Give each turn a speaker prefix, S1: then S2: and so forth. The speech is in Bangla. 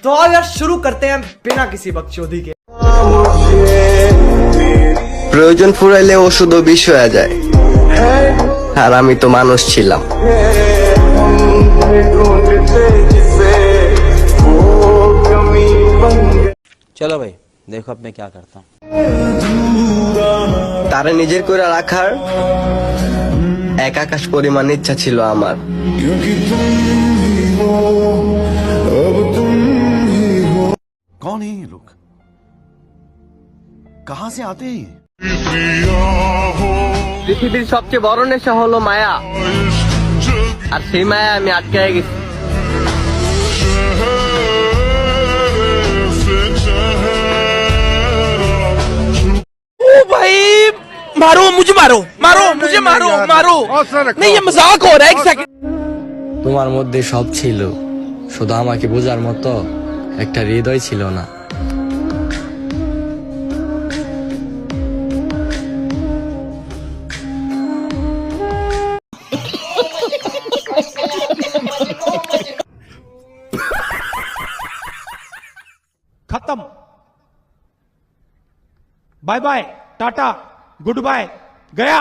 S1: तो आओ यार शुरू करते हैं बिना किसी बकचोदी के।
S2: প্রয়োজন ফুরাইলে ওষুধও বিষ হয়ে যায়, আর আমি তো মানুষ ছিলাম।
S3: चलो भाई देखो अब मैं क्या करता हूँ।
S2: তারে নিজের করে রাখার এক আকাশ পরিমাণ ইচ্ছা ছিল আমার।
S4: कौन है ये लोग, कहाँ से आते हैं ये?
S2: পৃথিবীর সবচেয়ে বড় নেশা হলো মায়া, আর সেই মায়া আমি আটকে গেছি।
S5: ओ भाई मारो मुझे, मारो मारो मुझे, मारो मारो। नहीं ये मजाक हो रहा है, एक सेकंड।
S6: তোমার মধ্যে সব ছিল, শুধু আমাকে বোঝার মতো একটা হৃদয় ছিল না।
S7: खत्म, bye bye, tata, good bye, गया।